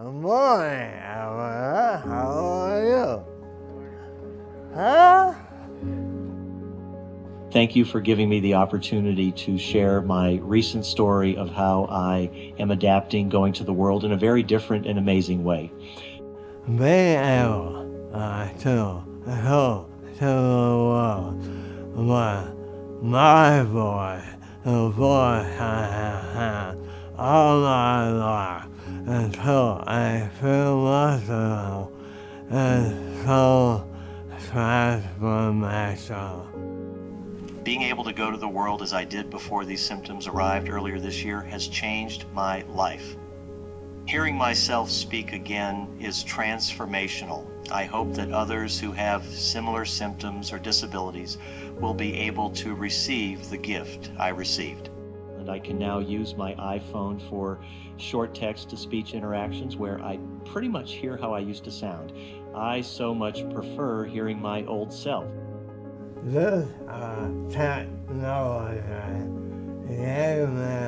Good morning, Albert. How are you? Huh? Thank you for giving me the opportunity to share my recent story of how I am adapting, going to the world in a very different and amazing way. Being able to go to the world with my voice, the voice I have had all my life until a few months ago is so transformational. Being able to go to the world as I did before these symptoms arrived earlier this year has changed my life. Hearing myself speak again is transformational. I hope that others who have similar symptoms or disabilities will be able to receive the gift I received. And I can now use my iPhone for short text-to-speech interactions where I pretty much hear how I used to sound. I so much prefer hearing my old self. This technology gave me